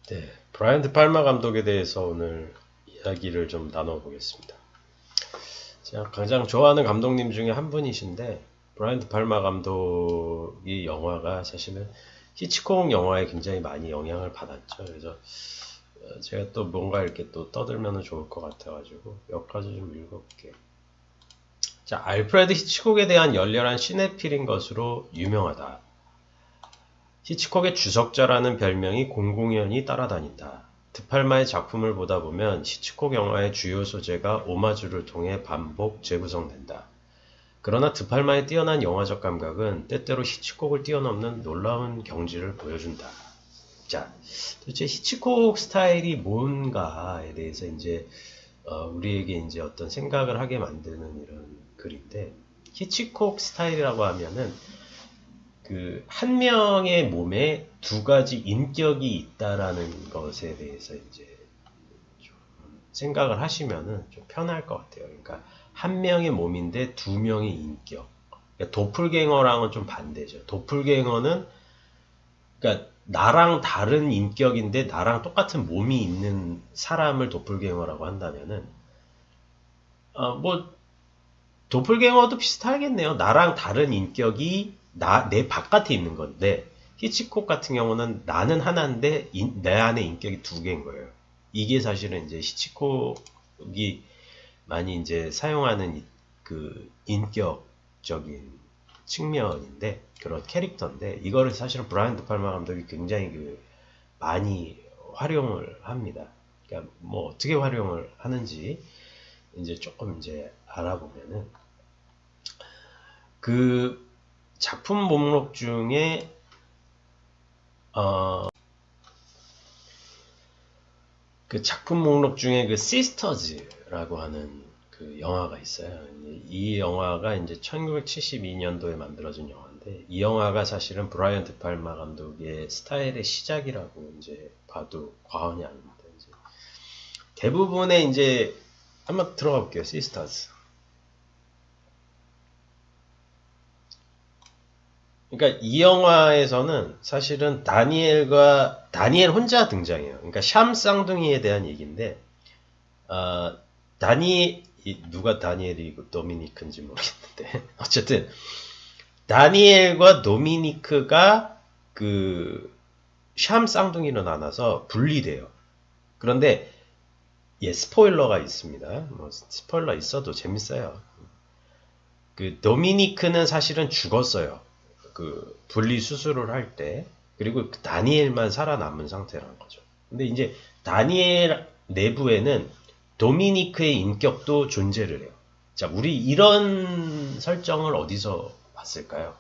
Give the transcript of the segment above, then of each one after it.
네, 브라이언 드 팔마 감독에 대해서 오늘 이야기를 좀 나눠보겠습니다. 제가 가장 좋아하는 감독님 중에 한 분이신데, 브라이언 드 팔마 감독이 영화가 사실은 히치콕 영화에 굉장히 많이 영향을 받았죠. 그래서 제가 또 뭔가 이렇게 또 떠들면 좋을 것 같아가지고 몇 가지 좀 읽어볼게요. 자, 알프레드 히치콕에 대한 열렬한 시네필인 것으로 유명하다. 히치콕의 주석자라는 별명이 공공연히 따라다닌다. 드팔마의 작품을 보다 보면 히치콕 영화의 주요 소재가 오마주를 통해 반복 재구성된다. 그러나 드팔마의 뛰어난 영화적 감각은 때때로 히치콕을 뛰어넘는 놀라운 경지를 보여준다. 자, 도대체 히치콕 스타일이 뭔가에 대해서 이제 우리에게 이제 어떤 생각을 하게 만드는 이런 글인데, 히치콕 스타일이라고 하면은 그 한 명의 몸에 두 가지 인격이 있다라는 것에 대해서 이제 좀 생각을 하시면은 좀 편할 것 같아요. 그러니까 한 명의 몸인데 두 명의 인격. 그러니까 도플갱어랑은 좀 반대죠. 도플갱어는 그러니까 나랑 다른 인격인데 나랑 똑같은 몸이 있는 사람을 도플갱어라고 한다면은 뭐 도플갱어도 비슷하겠네요. 나랑 다른 인격이 내 바깥에 있는 건데, 히치콕 같은 경우는 나는 하나인데 내 안에 인격이 두 개인 거예요. 이게 사실은 이제 히치콕이 많이 이제 사용하는 그 인격적인 측면인데, 그런 캐릭터인데, 이거를 사실은 브라이언 드 팔마 감독이 굉장히 그 많이 활용을 합니다. 그러니까 뭐 어떻게 활용을 하는지 이제 조금 이제 알아보면은, 그 작품 목록 중에 그 작품 목록 중에 그 시스터즈라고 하는 그 영화가 있어요. 이 영화가 이제 1972년도에 만들어진 영화인데, 이 영화가 사실은 브라이언 드 팔마 감독의 스타일의 시작이라고 이제 봐도 과언이 아닙니다. 이제 대부분의 이제 한번 들어가 볼게요. 시스터즈. 그러니까 이 영화에서는 사실은 다니엘 혼자 등장해요. 그러니까 샴 쌍둥이에 대한 얘기인데, 누가 다니엘이고 도미니크인지 모르겠는데 어쨌든 다니엘과 도미니크가 그 샴 쌍둥이로 나눠서 분리돼요. 그런데 스포일러가 있습니다. 뭐 스포일러 있어도 재밌어요. 그 도미니크는 사실은 죽었어요. 그 분리 수술을 할 때. 그리고 다니엘만 살아남은 상태라는 거죠. 근데 이제 다니엘 내부에는 도미니크의 인격도 존재를 해요. 자, 우리 이런 설정을 어디서 봤을까요?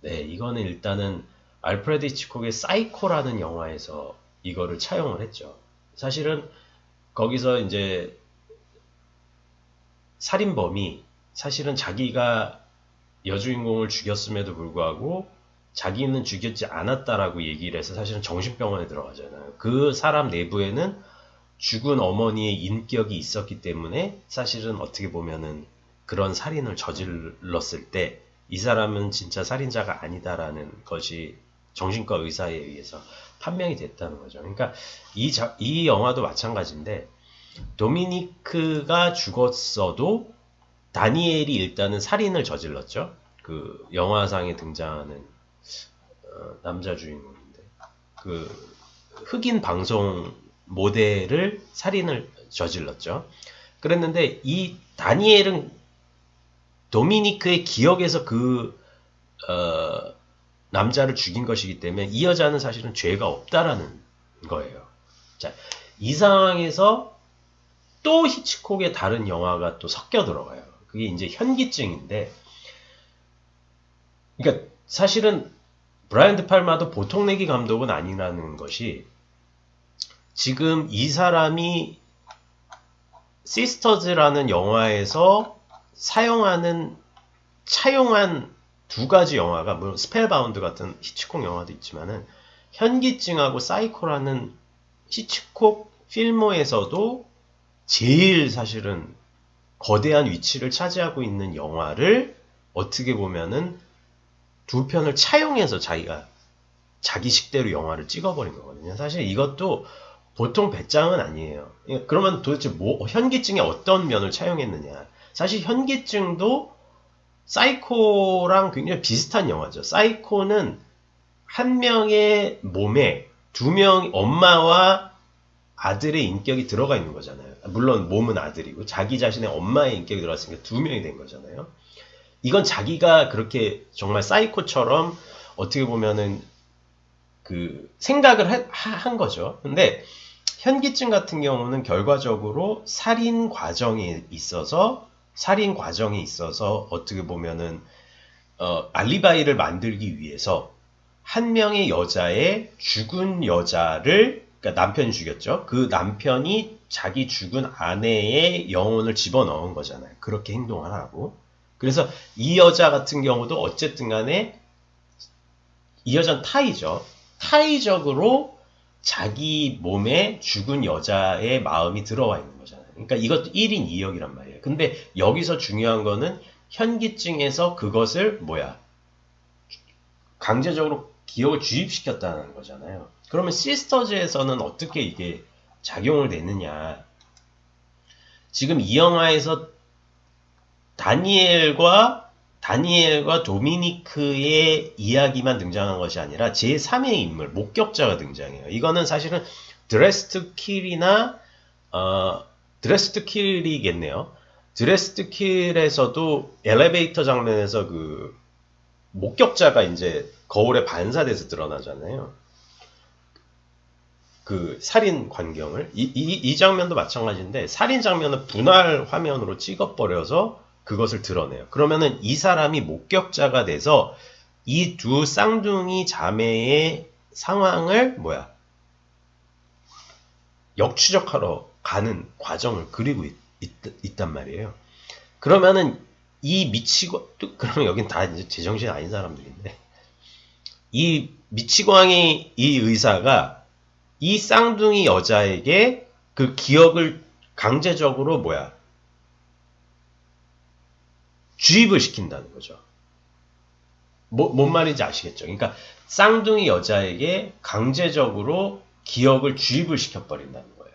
네, 이거는 일단은 알프레드 히치콕의 사이코라는 영화에서 이거를 차용을 했죠. 사실은 거기서 이제 살인범이 사실은 자기가 여주인공을 죽였음에도 불구하고 자기는 죽였지 않았다라고 얘기를 해서 사실은 정신병원에 들어가잖아요. 그 사람 내부에는 죽은 어머니의 인격이 있었기 때문에 사실은 어떻게 보면은 그런 살인을 저질렀을 때 이 사람은 진짜 살인자가 아니다라는 것이 정신과 의사에 의해서 판명이 됐다는 거죠. 그러니까 이 영화도 마찬가지인데, 도미니크가 죽었어도 다니엘이 일단은 살인을 저질렀죠. 그 영화상에 등장하는 남자 주인공인데, 그 흑인 방송 모델을 살인을 저질렀죠. 그랬는데 이 다니엘은 도미니크의 기억에서 그 남자를 죽인 것이기 때문에 이 여자는 사실은 죄가 없다라는 거예요. 자, 이 상황에서 또 히치콕의 다른 영화가 또 섞여 들어가요. 그게 이제 현기증인데, 그러니까 사실은 브라이언 드 팔마도 보통 내기 감독은 아니라는 것이, 지금 이 사람이 시스터즈라는 영화에서 차용한 두 가지 영화가, 물론 스펠바운드 같은 히치콕 영화도 있지만은, 현기증하고 사이코라는 히치콕 필모에서도 제일 사실은 거대한 위치를 차지하고 있는 영화를 어떻게 보면은 두 편을 차용해서 자기가 자기 식대로 영화를 찍어버린 거거든요. 사실 이것도 보통 배짱은 아니에요. 그러면 도대체 현기증의 어떤 면을 차용했느냐. 사실 현기증도 사이코랑 굉장히 비슷한 영화죠. 사이코는 한 명의 몸에 두 명, 엄마와 아들의 인격이 들어가 있는 거잖아요. 물론 몸은 아들이고 자기 자신의 엄마의 인격이 들어갔으니까 두 명이 된 거잖아요. 이건 자기가 그렇게 정말 사이코처럼 어떻게 보면은 그 생각을 한 거죠. 근데 현기증 같은 경우는 결과적으로 살인 과정이 있어서 어떻게 보면은 알리바이를 만들기 위해서 한 명의 여자의 죽은 여자를, 그러니까 남편이 죽였죠. 그 남편이 자기 죽은 아내의 영혼을 집어넣은 거잖아요. 그렇게 행동을 하고. 그래서 이 여자 같은 경우도 어쨌든 간에 이 여자는 타이죠. 타이적으로 자기 몸에 죽은 여자의 마음이 들어와 있는 거잖아요. 그러니까 이것도 1인 2역이란 말이에요. 근데 여기서 중요한 거는 현기증에서 그것을 강제적으로 기억을 주입시켰다는 거잖아요. 그러면 시스터즈에서는 어떻게 이게 작용을 내느냐. 지금 이 영화에서 다니엘과 도미니크의 이야기만 등장한 것이 아니라 제3의 인물, 목격자가 등장해요. 이거는 사실은 드레스드 킬이겠네요. 드레스드 킬에서도 엘리베이터 장면에서 그 목격자가 이제 거울에 반사돼서 드러나잖아요. 그 살인 광경을. 이 장면도 마찬가지인데 살인 장면은 분할 화면으로 찍어버려서 그것을 드러내요. 그러면은 이 사람이 목격자가 돼서 이 두 쌍둥이 자매의 상황을 역추적하러 가는 과정을 그리고 있단 말이에요. 그러면은 그러면 여긴 다 이제 제정신 아닌 사람들인데, 이 미치광이 이 의사가 이 쌍둥이 여자에게 그 기억을 강제적으로 주입을 시킨다는 거죠. 뭔 말인지 아시겠죠? 그러니까 쌍둥이 여자에게 강제적으로 기억을 주입을 시켜버린다는 거예요.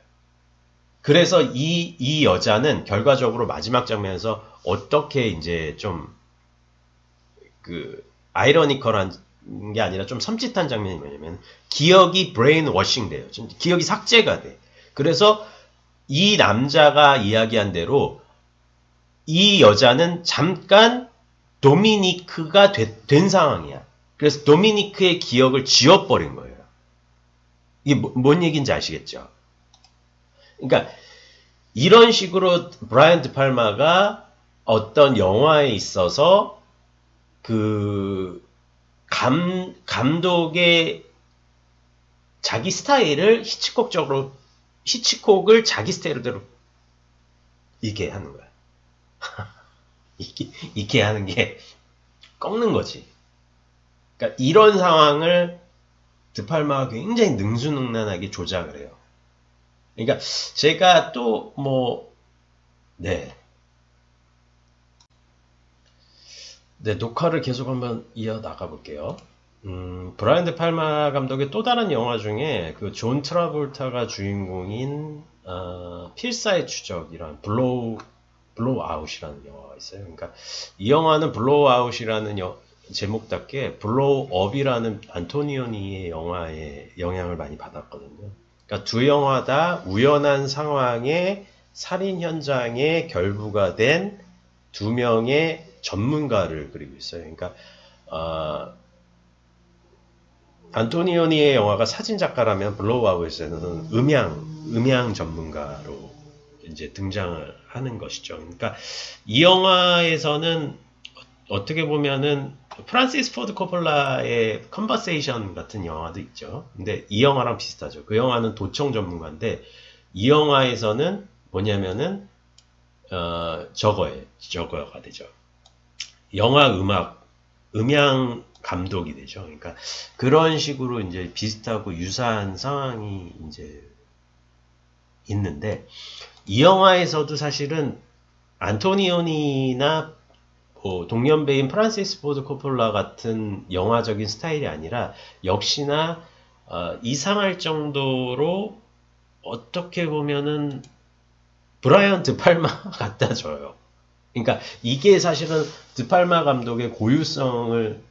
그래서 이 여자는 결과적으로 마지막 장면에서 어떻게 이제 좀 아이러니컬한 게 아니라 좀 섬찟한 장면이 뭐냐면 기억이 브레인 워싱 돼요. 기억이 삭제가 돼. 그래서 이 남자가 이야기한 대로 이 여자는 잠깐 도미니크가 된 상황이야. 그래서 도미니크의 기억을 지워버린 거예요. 이게 뭔 얘기인지 아시겠죠? 그러니까 이런 식으로 브라이언 드팔마가 어떤 영화에 있어서 그 감독의 자기 스타일을 히치콕을 자기 스타일대로 이렇게 하는 거야. 이렇게 하는 게 꺾는 거지. 그러니까 이런 상황을 드팔마가 굉장히 능수능란하게 조작을 해요. 그러니까 제가 또 네, 녹화를 계속 한번 이어나가 볼게요. 브라이언 드팔마 감독의 또 다른 영화 중에 그 존 트라볼타가 주인공인 필사의 추적이란 블로우 아웃이라는 영화가 있어요. 그러니까 이 영화는 블로우 아웃이라는 제목답게 블로우 업이라는 안토니오니의 영화에 영향을 많이 받았거든요. 그러니까 두 영화 다 우연한 상황에 살인 현장에 결부가 된 두 명의 전문가를 그리고 있어요. 그러니까 안토니오니의 영화가 사진 작가라면 블로우 아웃에서는 음향 전문가로 이제 등장을 하는 것이죠. 그러니까 이 영화에서는 어떻게 보면은 프란시스 포드 코폴라의 컨버세이션 같은 영화도 있죠. 근데 이 영화랑 비슷하죠. 그 영화는 도청 전문가인데 이 영화에서는 뭐냐면은 저거가 되죠. 영화 음향 감독이 되죠. 그러니까 그런 식으로 이제 비슷하고 유사한 상황이 이제 있는데 이 영화에서도 사실은 안토니오니나 동년배인 프란시스 포드 코폴라 같은 영화적인 스타일이 아니라 역시나 이상할 정도로 어떻게 보면은 브라이언 드팔마 갖다 줘요. 그러니까 이게 사실은 드팔마 감독의 고유성을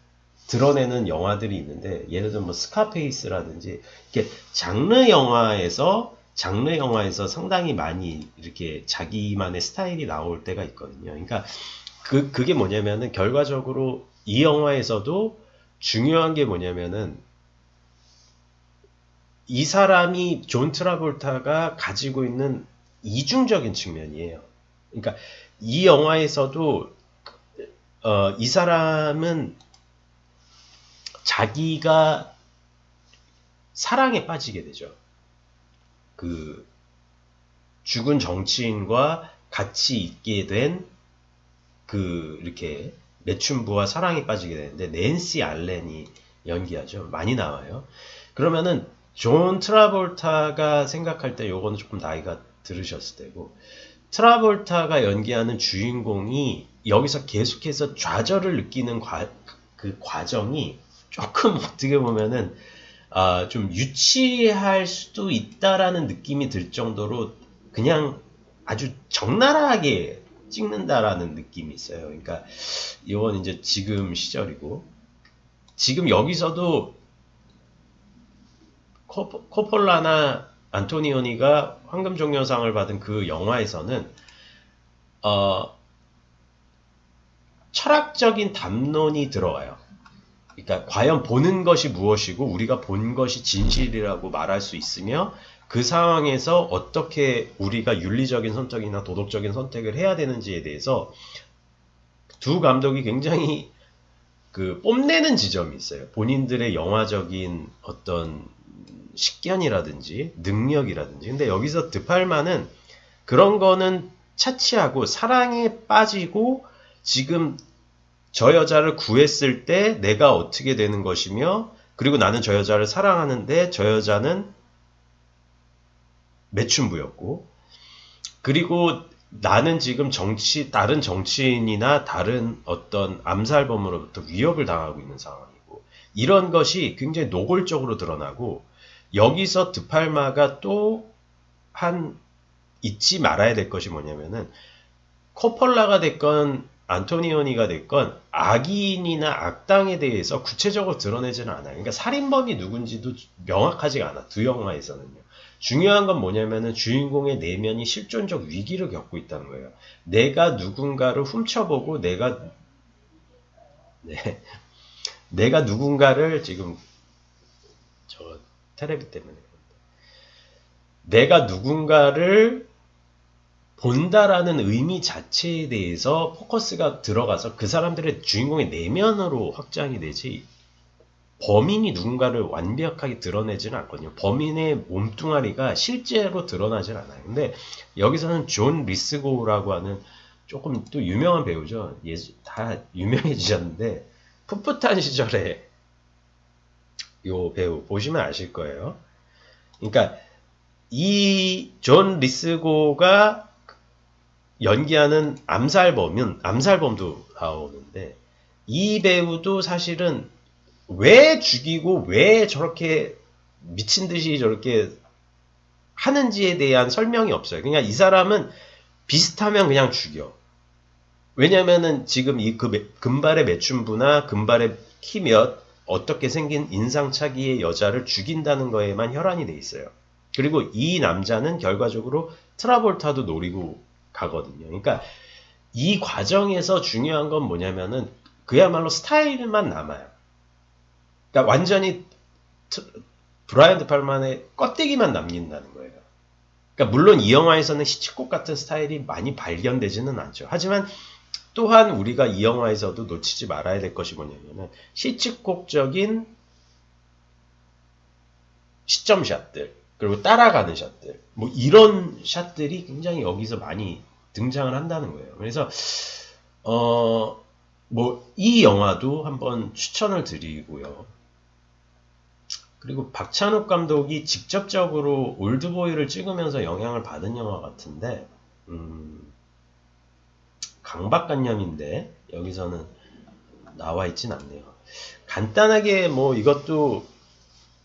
드러내는 영화들이 있는데, 예를 들면 뭐 스카페이스라든지 이렇게 장르 영화에서 상당히 많이 이렇게 자기만의 스타일이 나올 때가 있거든요. 그러니까 그게 뭐냐면은 결과적으로 이 영화에서도 중요한 게 뭐냐면은 이 사람이 존 트라볼타가 가지고 있는 이중적인 측면이에요. 그러니까 이 영화에서도 이 사람은 자기가 사랑에 빠지게 되죠. 그 죽은 정치인과 같이 있게 된 이렇게 매춘부와 사랑에 빠지게 되는데, 낸시 알렌이 연기하죠. 많이 나와요. 그러면은 존 트라볼타가 생각할 때 요거는 조금 나이가 들으셨을 때고, 트라볼타가 연기하는 주인공이 여기서 계속해서 좌절을 느끼는 그 과정이 조금 어떻게 보면은 좀 유치할 수도 있다라는 느낌이 들 정도로 그냥 아주 적나라하게 찍는다라는 느낌이 있어요. 그러니까 이건 이제 지금 시절이고, 지금 여기서도 코폴라나 안토니오니가 황금종려상을 받은 그 영화에서는 철학적인 담론이 들어와요. 그러니까 과연 보는 것이 무엇이고 우리가 본 것이 진실이라고 말할 수 있으며, 그 상황에서 어떻게 우리가 윤리적인 선택이나 도덕적인 선택을 해야 되는지에 대해서 두 감독이 굉장히 뽐내는 지점이 있어요. 본인들의 영화적인 어떤 식견이라든지 능력이라든지. 근데 여기서 드팔마는 그런 거는 차치하고 사랑에 빠지고, 지금 저 여자를 구했을 때 내가 어떻게 되는 것이며, 그리고 나는 저 여자를 사랑하는데 저 여자는 매춘부였고, 그리고 나는 지금 다른 정치인이나 다른 어떤 암살범으로부터 위협을 당하고 있는 상황이고, 이런 것이 굉장히 노골적으로 드러나고, 여기서 드팔마가 또 잊지 말아야 될 것이 뭐냐면은, 코폴라가 됐건 안토니오니가 됐건 악인이나 악당에 대해서 구체적으로 드러내지는 않아요. 그러니까 살인범이 누군지도 명확하지가 않아, 두 영화에서는요. 중요한 건 뭐냐면은 주인공의 내면이 실존적 위기를 겪고 있다는 거예요. 내가 누군가를 훔쳐보고 내가 누군가를 지금 저 테레비 때문에 내가 누군가를 본다라는 의미 자체에 대해서 포커스가 들어가서 그 사람들의 주인공의 내면으로 확장이 되지, 범인이 누군가를 완벽하게 드러내지는 않거든요. 범인의 몸뚱아리가 실제로 드러나질 않아요. 근데 여기서는 존 리스고라고 하는 조금 또 유명한 배우죠. 다 유명해지셨는데, 풋풋한 시절에 요 배우 보시면 아실 거예요. 그러니까 이 존 리스고가 연기하는 암살범도 나오는데, 이 배우도 사실은 왜 죽이고 왜 저렇게 미친 듯이 저렇게 하는지에 대한 설명이 없어요. 그냥 이 사람은 비슷하면 그냥 죽여. 왜냐면은 지금 이 금발의 매춘부나 금발의 키몇 어떻게 생긴 인상착의의 여자를 죽인다는 거에만 혈안이 돼 있어요. 그리고 이 남자는 결과적으로 트라볼타도 노리고 가거든요. 그러니까 이 과정에서 중요한 건 뭐냐면은 그야말로 스타일만 남아요. 그러니까 완전히 브라이언 드팔만의 껍데기만 남긴다는 거예요. 그러니까 물론 이 영화에서는 히치콕 같은 스타일이 많이 발견되지는 않죠. 하지만 또한 우리가 이 영화에서도 놓치지 말아야 될 것이 뭐냐면은 히치콕적인 시점샷들, 그리고 따라가는 샷들, 뭐 이런 샷들이 굉장히 여기서 많이 등장을 한다는 거예요. 그래서 뭐 이 영화도 한번 추천을 드리고요. 그리고 박찬욱 감독이 직접적으로 올드보이를 찍으면서 영향을 받은 영화 같은데, 강박관념인데 여기서는 나와 있진 않네요. 간단하게 뭐 이것도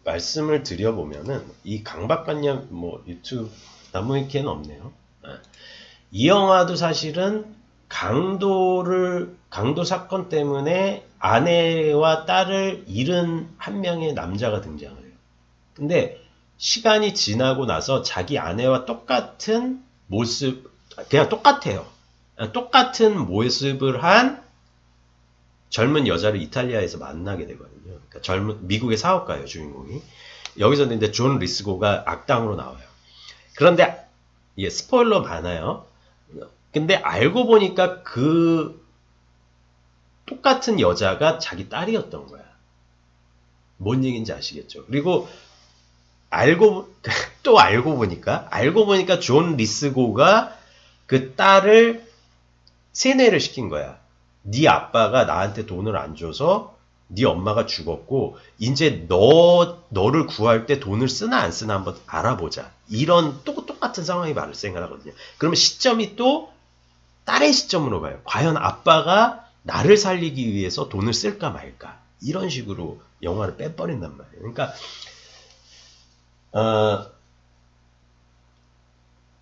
말씀을 드려보면은 이 강박관념 뭐 유튜브 나무위키에는 없네요. 이 영화도 사실은 강도 사건 때문에 아내와 딸을 잃은 한 명의 남자가 등장을 해요. 근데 시간이 지나고 나서 자기 아내와 똑같은 모습, 그냥 똑같아요. 똑같은 모습을 한 젊은 여자를 이탈리아에서 만나게 되거든요. 그러니까 미국의 사업가예요, 주인공이. 여기서 근데 존 리스고가 악당으로 나와요. 그런데 스포일러 많아요. 근데 알고 보니까 그 똑같은 여자가 자기 딸이었던 거야. 뭔 얘기인지 아시겠죠? 그리고 또 알고 보니까 존 리스고가 그 딸을 세뇌를 시킨 거야. 네 아빠가 나한테 돈을 안 줘서 네 엄마가 죽었고 이제 너를 구할 때 돈을 쓰나 안 쓰나 한번 알아보자. 이런 똑같은 상황이 발생을 하거든요. 그러면 시점이 또 딸의 시점으로 가요. 과연 아빠가 나를 살리기 위해서 돈을 쓸까 말까. 이런 식으로 영화를 빼버린단 말이에요. 그러니까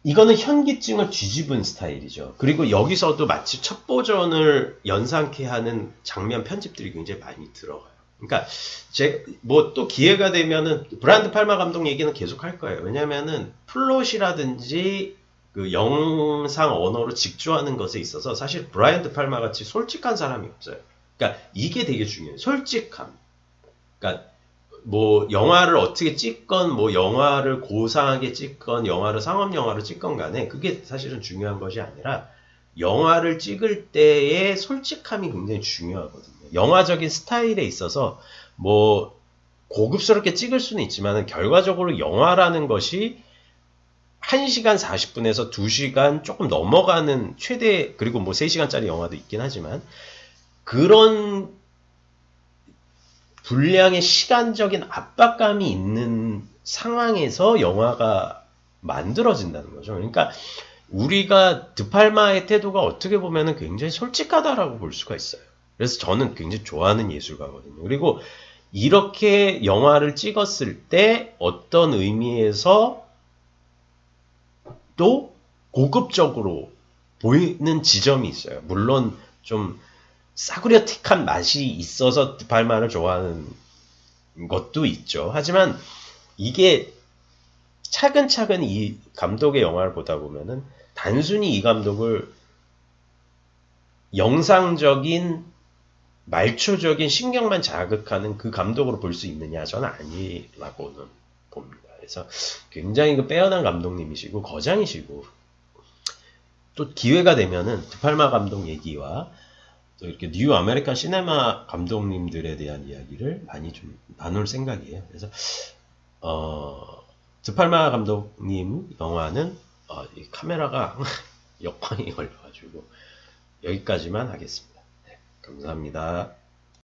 이거는 현기증을 뒤집은 스타일이죠. 그리고 여기서도 마치 첫 버전을 연상케 하는 장면 편집들이 굉장히 많이 들어가요. 그러니까 뭐 또 기회가 되면은 브라이언트 팔마 감독 얘기는 계속 할 거예요. 왜냐면은 플롯이라든지 그 영상 언어로 직조하는 것에 있어서 사실 브라이언트 팔마 같이 솔직한 사람이 없어요. 그러니까 이게 되게 중요해요. 솔직함. 그러니까 뭐 영화를 어떻게 찍건 뭐 영화를 고상하게 찍건 영화를 상업 영화로 찍건 간에 그게 사실은 중요한 것이 아니라 영화를 찍을 때의 솔직함이 굉장히 중요하거든요. 영화적인 스타일에 있어서 뭐 고급스럽게 찍을 수는 있지만 결과적으로 영화라는 것이 1시간 40분에서 2시간 조금 넘어가는 최대, 그리고 뭐 3시간짜리 영화도 있긴 하지만 그런 분량의 시간적인 압박감이 있는 상황에서 영화가 만들어진다는 거죠. 그러니까 우리가 드팔마의 태도가 어떻게 보면 굉장히 솔직하다라고 볼 수가 있어요. 그래서 저는 굉장히 좋아하는 예술가거든요. 그리고 이렇게 영화를 찍었을 때 어떤 의미에서 또 고급적으로 보이는 지점이 있어요. 물론 좀 싸구려틱한 맛이 있어서 드팔마를 좋아하는 것도 있죠. 하지만 이게 차근차근 이 감독의 영화를 보다 보면은 단순히 이 감독을 영상적인 말초적인 신경만 자극하는 그 감독으로 볼 수 있느냐? 저는 아니라고는 봅니다. 그래서 굉장히 그 빼어난 감독님이시고 거장이시고 또 기회가 되면은 드팔마 감독 얘기와 또 이렇게 뉴 아메리칸 시네마 감독님들에 대한 이야기를 많이 좀 나눌 생각이에요. 그래서 드팔마 감독님 영화는 이 카메라가 역광이 걸려가지고 여기까지만 하겠습니다. 네, 감사합니다.